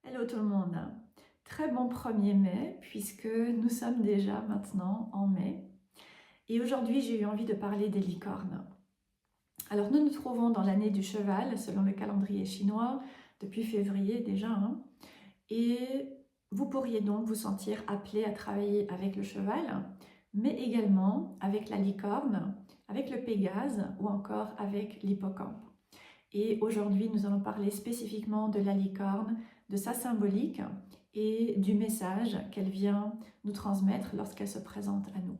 Hello tout le monde, très bon 1er mai puisque nous sommes déjà maintenant en mai et aujourd'hui j'ai eu envie de parler des licornes. Alors nous nous trouvons dans l'année du cheval selon le calendrier chinois depuis février déjà et vous pourriez donc vous sentir appelé à travailler avec le cheval mais également avec la licorne, avec le pégase ou encore avec l'hippocampe. Et aujourd'hui, nous allons parler spécifiquement de la licorne, de sa symbolique et du message qu'elle vient nous transmettre lorsqu'elle se présente à nous.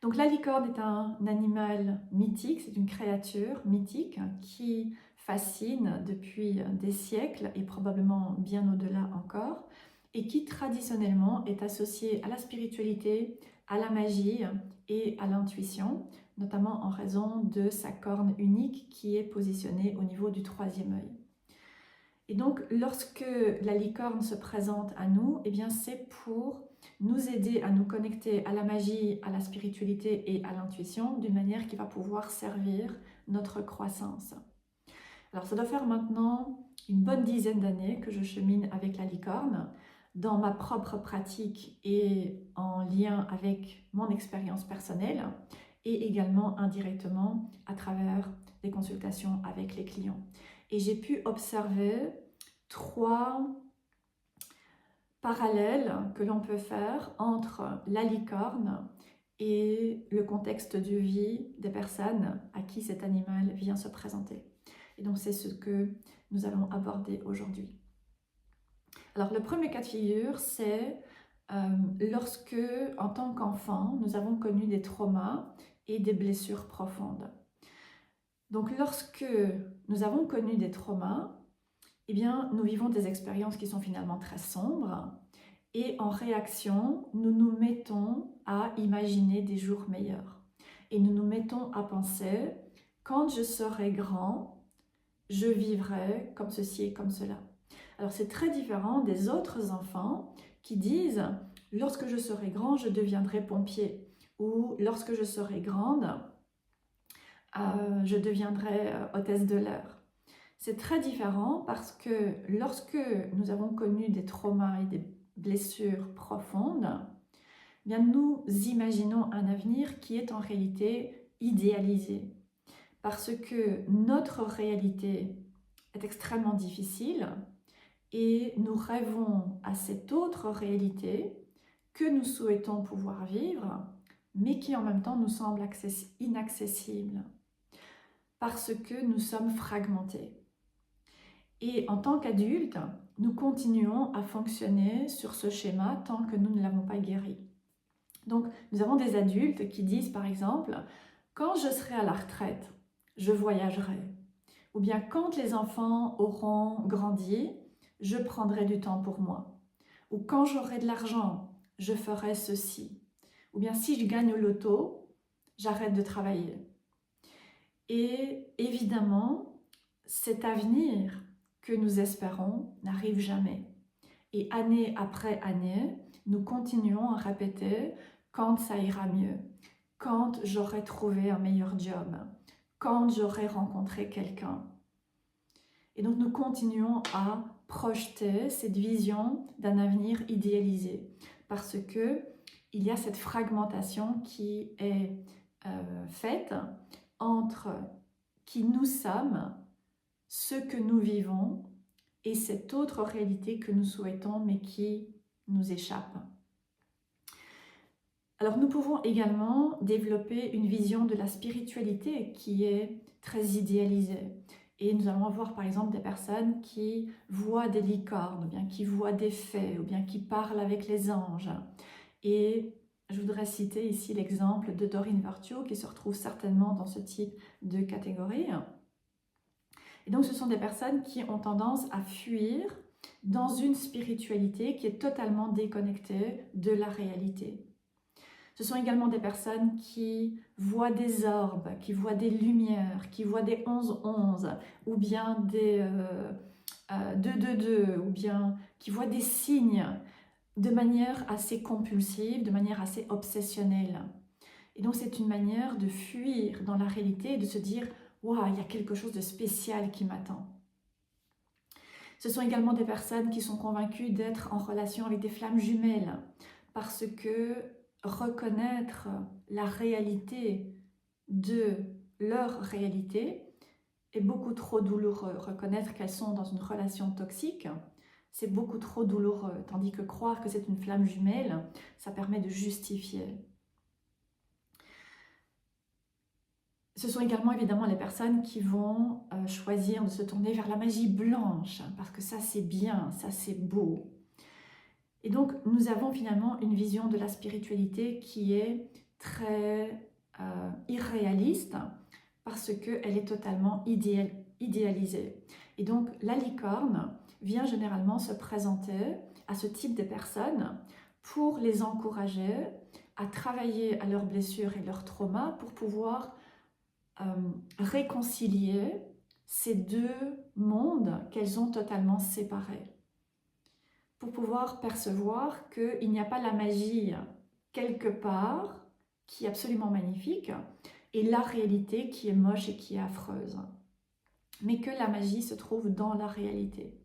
Donc la licorne est un animal mythique, c'est une créature mythique qui fascine depuis des siècles et probablement bien au-delà encore, et qui traditionnellement est associée à la spiritualité, à la magie et à l'intuition, notamment en raison de sa corne unique qui est positionnée au niveau du 3e œil. Et donc, lorsque la licorne se présente à nous, eh bien, c'est pour nous aider à nous connecter à la magie, à la spiritualité et à l'intuition d'une manière qui va pouvoir servir notre croissance. Alors, ça doit faire maintenant une bonne dizaine d'années que je chemine avec la licorne dans ma propre pratique et en lien avec mon expérience personnelle et également indirectement à travers des consultations avec les clients. Et j'ai pu observer 3 parallèles que l'on peut faire entre la licorne et le contexte de vie des personnes à qui cet animal vient se présenter. Et donc c'est ce que nous allons aborder aujourd'hui. Alors le premier cas de figure, c'est lorsque, en tant qu'enfant, nous avons connu des traumas et des blessures profondes. Donc lorsque nous avons connu des traumas, eh bien, nous vivons des expériences qui sont finalement très sombres et en réaction, nous nous mettons à imaginer des jours meilleurs. Et nous nous mettons à penser, quand je serai grand, je vivrai comme ceci et comme cela. Alors c'est très différent des autres enfants qui disent « lorsque je serai grand, je deviendrai pompier » ou « lorsque je serai grande, je deviendrai hôtesse de l'air ». C'est très différent parce que lorsque nous avons connu des traumas et des blessures profondes, eh bien nous imaginons un avenir qui est en réalité idéalisé. Parce que notre réalité est extrêmement difficile et nous rêvons à cette autre réalité que nous souhaitons pouvoir vivre, mais qui en même temps nous semble inaccessible parce que nous sommes fragmentés. Et en tant qu'adultes, nous continuons à fonctionner sur ce schéma tant que nous ne l'avons pas guéri. Donc, nous avons des adultes qui disent par exemple « quand je serai à la retraite, je voyagerai ». Ou bien « quand les enfants auront grandi, je prendrai du temps pour moi ». Ou « quand j'aurai de l'argent, je ferai ceci ». Ou bien « si je gagne au loto, j'arrête de travailler ». Et évidemment, cet avenir que nous espérons n'arrive jamais. Et année après année, nous continuons à répéter « quand ça ira mieux »,« quand j'aurai trouvé un meilleur job »,« quand j'aurai rencontré quelqu'un ». Et donc nous continuons à projeter cette vision d'un avenir idéalisé parce que il y a cette fragmentation qui est faite entre qui nous sommes, ce que nous vivons et cette autre réalité que nous souhaitons mais qui nous échappe. Alors nous pouvons également développer une vision de la spiritualité qui est très idéalisée. Et nous allons voir par exemple des personnes qui voient des licornes, ou bien qui voient des fées, ou bien qui parlent avec les anges. Et je voudrais citer ici l'exemple de Doreen Virtue qui se retrouve certainement dans ce type de catégorie. Et donc ce sont des personnes qui ont tendance à fuir dans une spiritualité qui est totalement déconnectée de la réalité. Ce sont également des personnes qui voient des orbes, qui voient des lumières, qui voient des 11-11, ou bien des 2-2-2, ou bien qui voient des signes de manière assez compulsive, de manière assez obsessionnelle. Et donc c'est une manière de fuir dans la réalité et de se dire « Waouh, il y a quelque chose de spécial qui m'attend ». Ce sont également des personnes qui sont convaincues d'être en relation avec des flammes jumelles, parce que reconnaître la réalité de leur réalité est beaucoup trop douloureux. Reconnaître qu'elles sont dans une relation toxique, c'est beaucoup trop douloureux, tandis que croire que c'est une flamme jumelle, ça permet de justifier. Ce sont également évidemment les personnes qui vont choisir de se tourner vers la magie blanche, parce que ça c'est bien, ça c'est beau. Et donc nous avons finalement une vision de la spiritualité qui est très irréaliste, parce qu'elle est totalement idéalisée. Et donc la licorne vient généralement se présenter à ce type de personnes pour les encourager à travailler à leurs blessures et leurs traumas pour pouvoir réconcilier ces deux mondes qu'elles ont totalement séparés. Pour pouvoir percevoir qu'il n'y a pas la magie quelque part qui est absolument magnifique et la réalité qui est moche et qui est affreuse. Mais que la magie se trouve dans la réalité.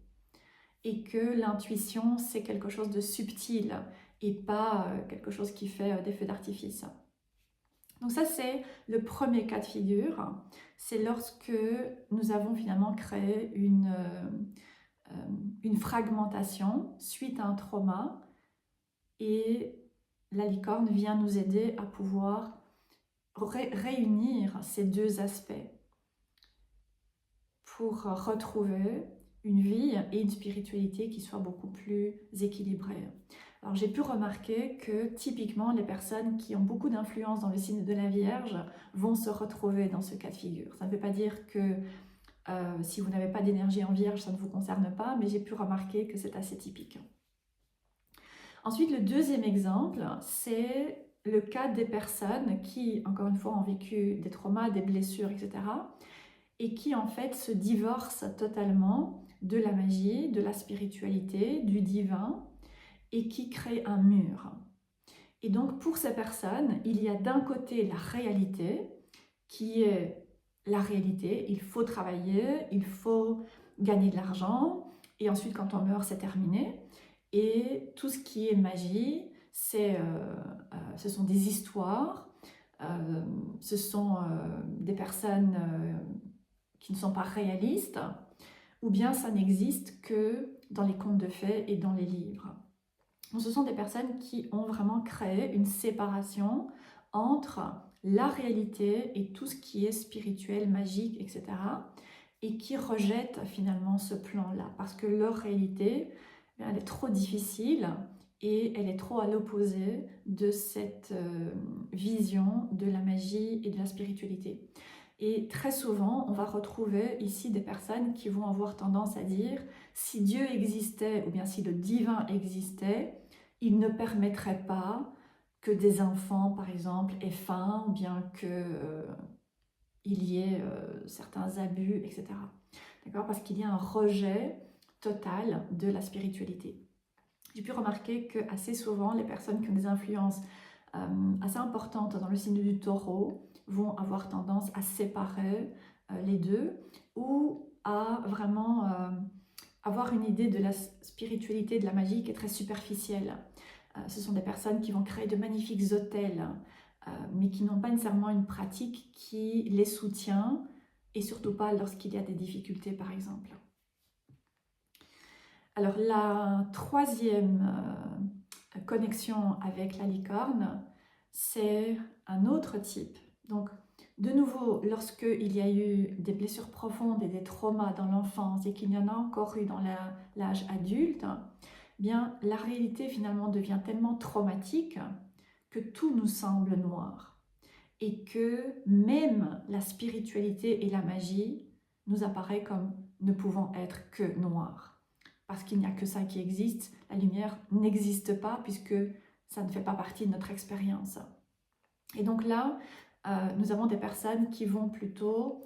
Et que l'intuition, c'est quelque chose de subtil et pas quelque chose qui fait des feux d'artifice. Donc ça, c'est le premier cas de figure. C'est lorsque nous avons finalement créé une fragmentation suite à un trauma et la licorne vient nous aider à pouvoir réunir ces deux aspects pour retrouver une vie et une spiritualité qui soient beaucoup plus équilibrées. Alors j'ai pu remarquer que typiquement les personnes qui ont beaucoup d'influence dans le signe de la Vierge vont se retrouver dans ce cas de figure. Ça ne veut pas dire que si vous n'avez pas d'énergie en Vierge, ça ne vous concerne pas, mais j'ai pu remarquer que c'est assez typique. Ensuite, le deuxième exemple, c'est le cas des personnes qui, encore une fois, ont vécu des traumas, des blessures, etc. et qui, en fait, se divorcent totalement de la magie, de la spiritualité, du divin, et qui créent un mur. Et donc, pour ces personnes, il y a d'un côté la réalité, qui est la réalité, il faut travailler, il faut gagner de l'argent, et ensuite, quand on meurt, c'est terminé. Et tout ce qui est magie, ce sont des histoires, ce sont des personnes qui ne sont pas réalistes, ou bien ça n'existe que dans les contes de fées et dans les livres. Donc, ce sont des personnes qui ont vraiment créé une séparation entre la réalité et tout ce qui est spirituel, magique, etc. et qui rejettent finalement ce plan-là parce que leur réalité, elle est trop difficile et elle est trop à l'opposé de cette vision de la magie et de la spiritualité. Et très souvent, on va retrouver ici des personnes qui vont avoir tendance à dire si Dieu existait ou bien si le divin existait, il ne permettrait pas que des enfants, par exemple, aient faim ou bien qu'il y ait certains abus, etc. D'accord ? Parce qu'il y a un rejet total de la spiritualité. J'ai pu remarquer que assez souvent, les personnes qui ont des influences assez importantes dans le signe du taureau vont avoir tendance à séparer les deux ou à vraiment avoir une idée de la spiritualité, de la magie qui est très superficielle. Ce sont des personnes qui vont créer de magnifiques hôtels, mais qui n'ont pas nécessairement une pratique qui les soutient, et surtout pas lorsqu'il y a des difficultés, par exemple. Alors, la troisième connexion avec la licorne, c'est un autre type. Donc, de nouveau, lorsqu'il y a eu des blessures profondes et des traumas dans l'enfance et qu'il y en a encore eu dans l'âge adulte, bien, la réalité finalement devient tellement traumatique que tout nous semble noir et que même la spiritualité et la magie nous apparaît comme ne pouvant être que noir. Parce qu'il n'y a que ça qui existe, la lumière n'existe pas puisque ça ne fait pas partie de notre expérience. Et donc là, nous avons des personnes qui vont plutôt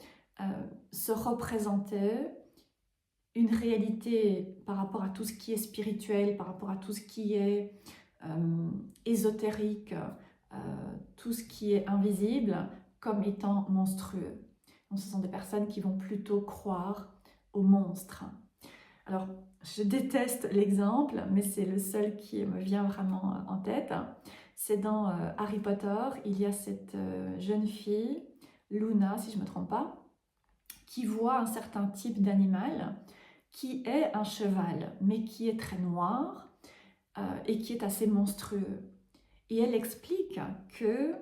se représenter une réalité par rapport à tout ce qui est spirituel, par rapport à tout ce qui est ésotérique, tout ce qui est invisible, comme étant monstrueux. Donc ce sont des personnes qui vont plutôt croire aux monstres. Alors, je déteste l'exemple, mais c'est le seul qui me vient vraiment en tête. C'est dans Harry Potter, il y a cette jeune fille, Luna, si je ne me trompe pas, qui voit un certain type d'animal qui est un cheval, mais qui est très noir et qui est assez monstrueux. Et elle explique que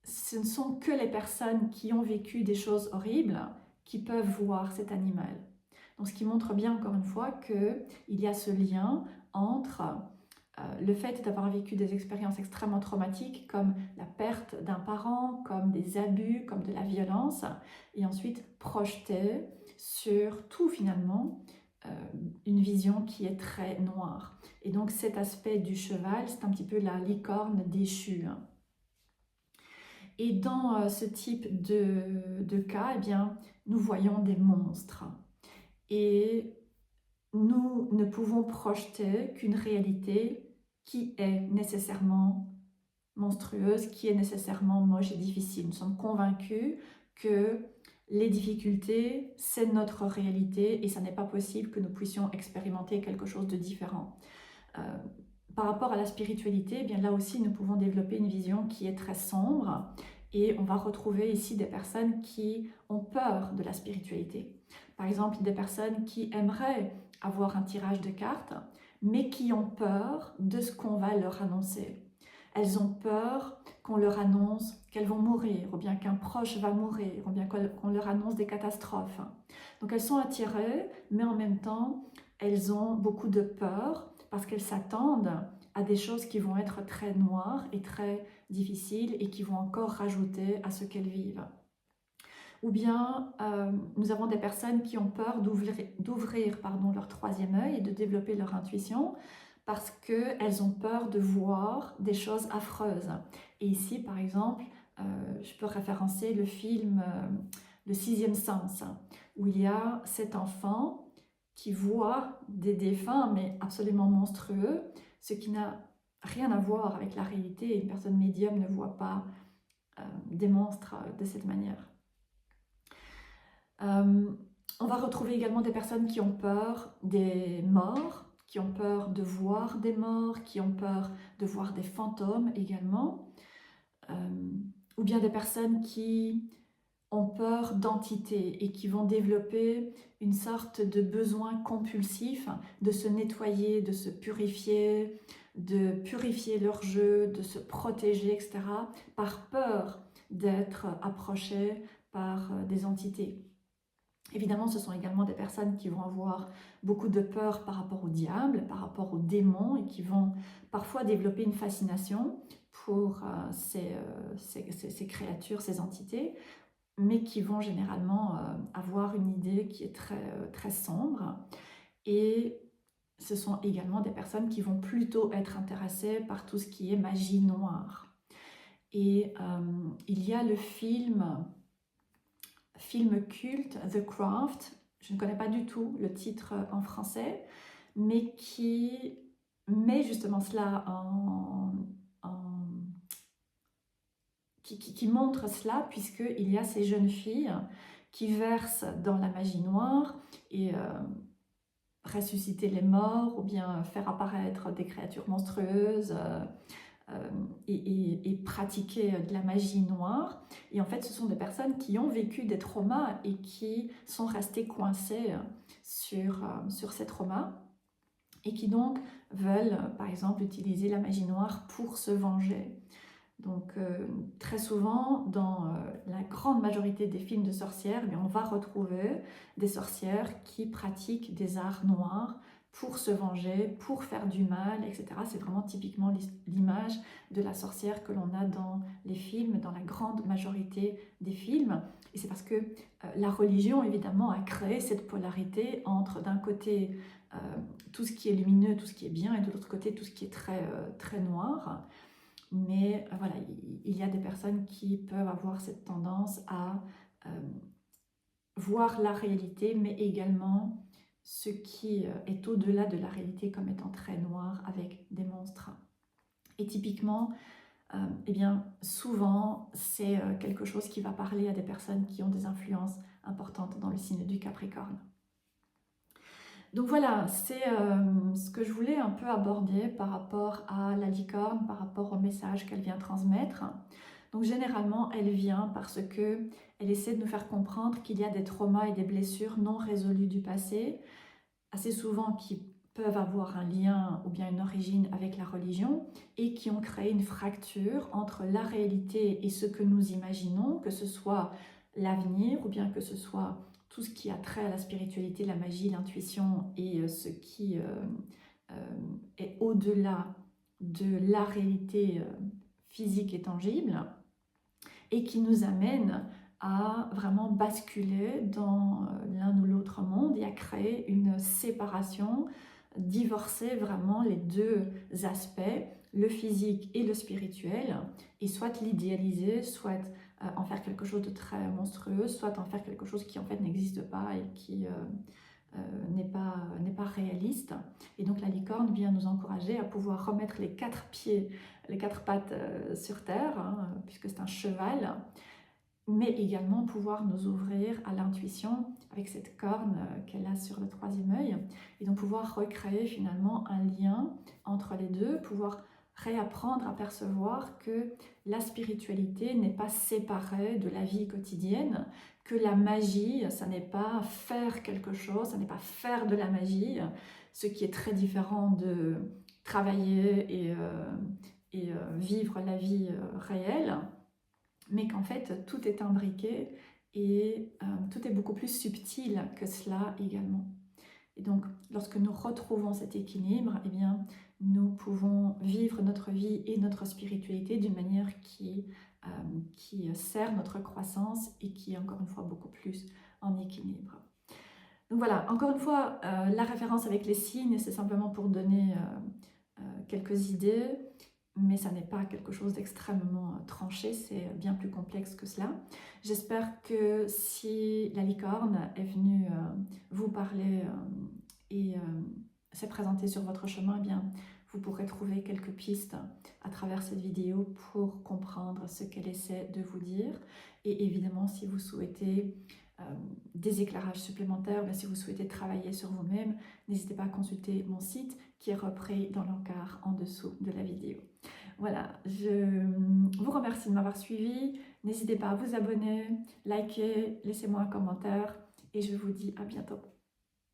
ce ne sont que les personnes qui ont vécu des choses horribles qui peuvent voir cet animal. Donc, ce qui montre bien, encore une fois, qu'il y a ce lien entre le fait d'avoir vécu des expériences extrêmement traumatiques comme la perte d'un parent, comme des abus, comme de la violence, et ensuite projeter sur tout finalement une vision qui est très noire. Et donc cet aspect du cheval, c'est un petit peu la licorne déchue. Et dans ce type de cas, eh bien, nous voyons des monstres. Et nous ne pouvons projeter qu'une réalité qui est nécessairement monstrueuse, qui est nécessairement moche et difficile. Nous sommes convaincus que les difficultés, c'est notre réalité et ça n'est pas possible que nous puissions expérimenter quelque chose de différent. Par rapport à la spiritualité, eh bien là aussi nous pouvons développer une vision qui est très sombre et on va retrouver ici des personnes qui ont peur de la spiritualité. Par exemple, des personnes qui aimeraient avoir un tirage de cartes, mais qui ont peur de ce qu'on va leur annoncer. Elles ont peur qu'on leur annonce qu'elles vont mourir, ou bien qu'un proche va mourir, ou bien qu'on leur annonce des catastrophes. Donc elles sont attirées, mais en même temps, elles ont beaucoup de peur parce qu'elles s'attendent à des choses qui vont être très noires et très difficiles et qui vont encore rajouter à ce qu'elles vivent. Ou bien nous avons des personnes qui ont peur d'ouvrir leur troisième œil et de développer leur intuition parce qu'elles ont peur de voir des choses affreuses. Et ici, par exemple, je peux référencer le film Le sixième sens, où il y a cet enfant qui voit des défunts, mais absolument monstrueux, ce qui n'a rien à voir avec la réalité. Une personne médium ne voit pas des monstres de cette manière. On va retrouver également des personnes qui ont peur des morts, qui ont peur de voir des morts, qui ont peur de voir des fantômes également, ou bien des personnes qui ont peur d'entités et qui vont développer une sorte de besoin compulsif de se nettoyer, de se purifier, de purifier leur jeu, de se protéger, etc., par peur d'être approchés par des entités. Évidemment, ce sont également des personnes qui vont avoir beaucoup de peur par rapport au diable, par rapport aux démons, et qui vont parfois développer une fascination pour ces créatures, ces entités, mais qui vont généralement avoir une idée qui est très sombre. Et ce sont également des personnes qui vont plutôt être intéressées par tout ce qui est magie noire. Et il y a le film culte The Craft, je ne connais pas du tout le titre en français, mais qui met justement cela qui montre cela, puisqu'il y a ces jeunes filles qui versent dans la magie noire et ressusciter les morts ou bien faire apparaître des créatures monstrueuses et pratiquer de la magie noire. Et en fait, ce sont des personnes qui ont vécu des traumas et qui sont restées coincées sur ces traumas et qui donc veulent, par exemple, utiliser la magie noire pour se venger. Donc très souvent, dans la grande majorité des films de sorcières, on va retrouver des sorcières qui pratiquent des arts noirs pour se venger, pour faire du mal, etc. C'est vraiment typiquement l'image de la sorcière que l'on a dans les films, dans la grande majorité des films. Et c'est parce que la religion, évidemment, a créé cette polarité entre, d'un côté, tout ce qui est lumineux, tout ce qui est bien, et de l'autre côté, tout ce qui est très noir. Mais voilà, il y a des personnes qui peuvent avoir cette tendance à voir la réalité, mais également ce qui est au-delà de la réalité comme étant très noir avec des monstres. Et typiquement, eh bien, souvent, c'est quelque chose qui va parler à des personnes qui ont des influences importantes dans le signe du Capricorne. Donc voilà, c'est ce que je voulais un peu aborder par rapport à la licorne, par rapport au message qu'elle vient transmettre. Donc généralement, elle vient parce que elle essaie de nous faire comprendre qu'il y a des traumas et des blessures non résolues du passé, assez souvent qui peuvent avoir un lien ou bien une origine avec la religion et qui ont créé une fracture entre la réalité et ce que nous imaginons, que ce soit l'avenir ou bien que ce soit tout ce qui a trait à la spiritualité, la magie, l'intuition et ce qui est au-delà de la réalité physique et tangible, et qui nous amène à vraiment basculer dans l'un ou l'autre monde et à créer une séparation, divorcer vraiment les deux aspects, le physique et le spirituel, et soit l'idéaliser, soit en faire quelque chose de très monstrueux, soit en faire quelque chose qui en fait n'existe pas et qui n'est pas réaliste. Et donc la licorne vient nous encourager à pouvoir remettre les quatre pieds, les quatre pattes sur terre, hein, puisque c'est un cheval, mais également pouvoir nous ouvrir à l'intuition avec cette corne qu'elle a sur le troisième œil, et donc pouvoir recréer finalement un lien entre les deux, pouvoir réapprendre à percevoir que la spiritualité n'est pas séparée de la vie quotidienne, que la magie, ça n'est pas faire quelque chose, ça n'est pas faire de la magie, ce qui est très différent de travailler et vivre la vie réelle, mais qu'en fait tout est imbriqué et tout est beaucoup plus subtil que cela également. Et donc, lorsque nous retrouvons cet équilibre, eh bien, nous pouvons vivre notre vie et notre spiritualité d'une manière qui sert notre croissance et qui est encore une fois beaucoup plus en équilibre. Donc voilà, encore une fois, la référence avec les signes, c'est simplement pour donner quelques idées, mais ça n'est pas quelque chose d'extrêmement tranché, c'est bien plus complexe que cela. J'espère que si la licorne est venue vous parler et s'est présentée sur votre chemin, eh bien, vous pourrez trouver quelques pistes à travers cette vidéo pour comprendre ce qu'elle essaie de vous dire. Et évidemment, si vous souhaitez des éclairages supplémentaires, bien, si vous souhaitez travailler sur vous-même, n'hésitez pas à consulter mon site qui est repris dans l'encart en dessous de la vidéo. Voilà, je vous remercie de m'avoir suivi. N'hésitez pas à vous abonner, liker, laissez-moi un commentaire et je vous dis à bientôt.